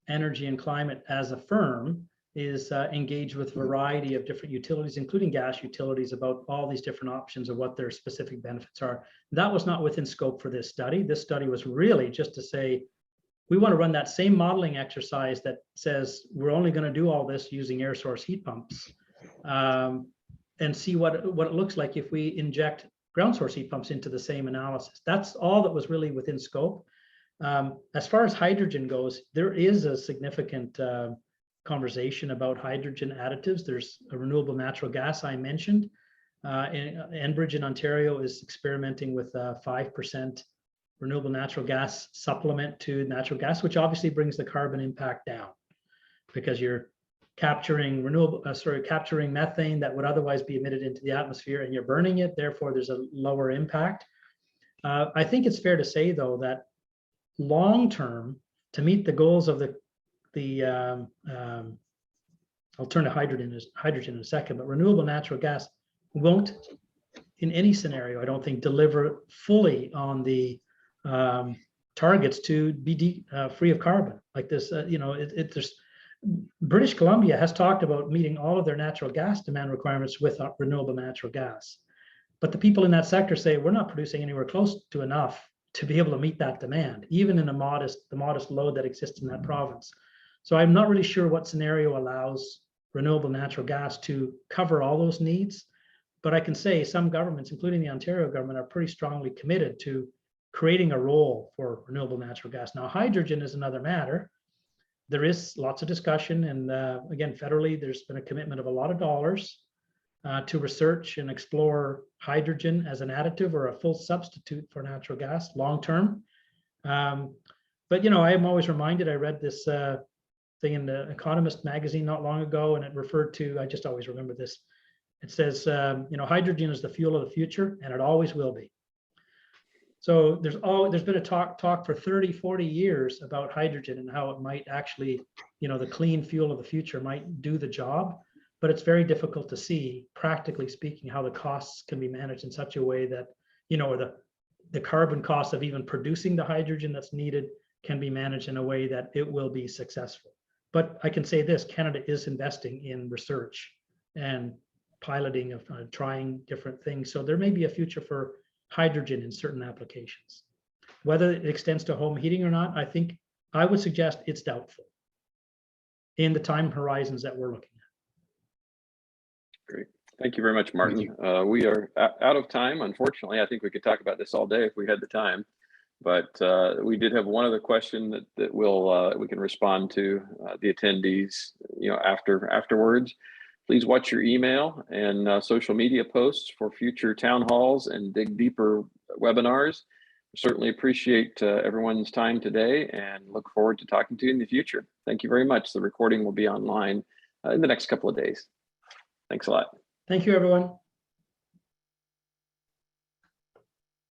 B: Energy and Climate as a firm is engaged with a variety of different utilities, including gas utilities, about all these different options of what their specific benefits are. That was not within scope for this study. This study was really just to say, we want to run that same modeling exercise that says we're only going to do all this using air source heat pumps, and see what it looks like if we inject ground source heat pumps into the same analysis. That's all that was really within scope. As far as hydrogen goes, there is a significant conversation about hydrogen additives. There's a renewable natural gas I mentioned. Enbridge in Ontario is experimenting with 5% renewable natural gas supplement to natural gas, which obviously brings the carbon impact down because you're capturing capturing methane that would otherwise be emitted into the atmosphere, and you're burning it. Therefore, there's a lower impact. I think it's fair to say, though, that long term, to meet the goals of I'll turn to hydrogen in a second, but renewable natural gas won't, in any scenario, I don't think, deliver fully on the targets to be free of carbon. Like this, you know, there's British Columbia has talked about meeting all of their natural gas demand requirements with renewable natural gas, but the people in that sector say we're not producing anywhere close to enough to be able to meet that demand, even in the modest load that exists in that province. So I'm not really sure what scenario allows renewable natural gas to cover all those needs, but I can say some governments, including the Ontario government, are pretty strongly committed to creating a role for renewable natural gas. Now, hydrogen is another matter. There is lots of discussion, and again, federally, there's been a commitment of a lot of dollars to research and explore hydrogen as an additive or a full substitute for natural gas long term. But you know, I am always reminded, I read this thing in the Economist magazine not long ago, and it referred to, I just always remember this. It says, you know, hydrogen is the fuel of the future, and it always will be. So there's been a talk for 30, 40 years about hydrogen and how it might actually, you know, the clean fuel of the future might do the job, but it's very difficult to see, practically speaking, how the costs can be managed in such a way that, you know, the carbon cost of even producing the hydrogen that's needed can be managed in a way that it will be successful. But I can say this, Canada is investing in research and piloting of trying different things. So there may be a future for hydrogen in certain applications. Whether it extends to home heating or not, I think I would suggest it's doubtful in the time horizons that we're looking at.
A: Great. Thank you very much, Martin. We are out of time, unfortunately. I think we could talk about this all day if we had the time, but we did have one other question that we can respond to the attendees, you know, afterwards. Please watch your email and social media posts for future town halls and dig deeper webinars. Certainly appreciate everyone's time today and look forward to talking to you in the future. Thank you very much. The recording will be online in the next couple of days. Thanks a lot.
B: Thank you, everyone.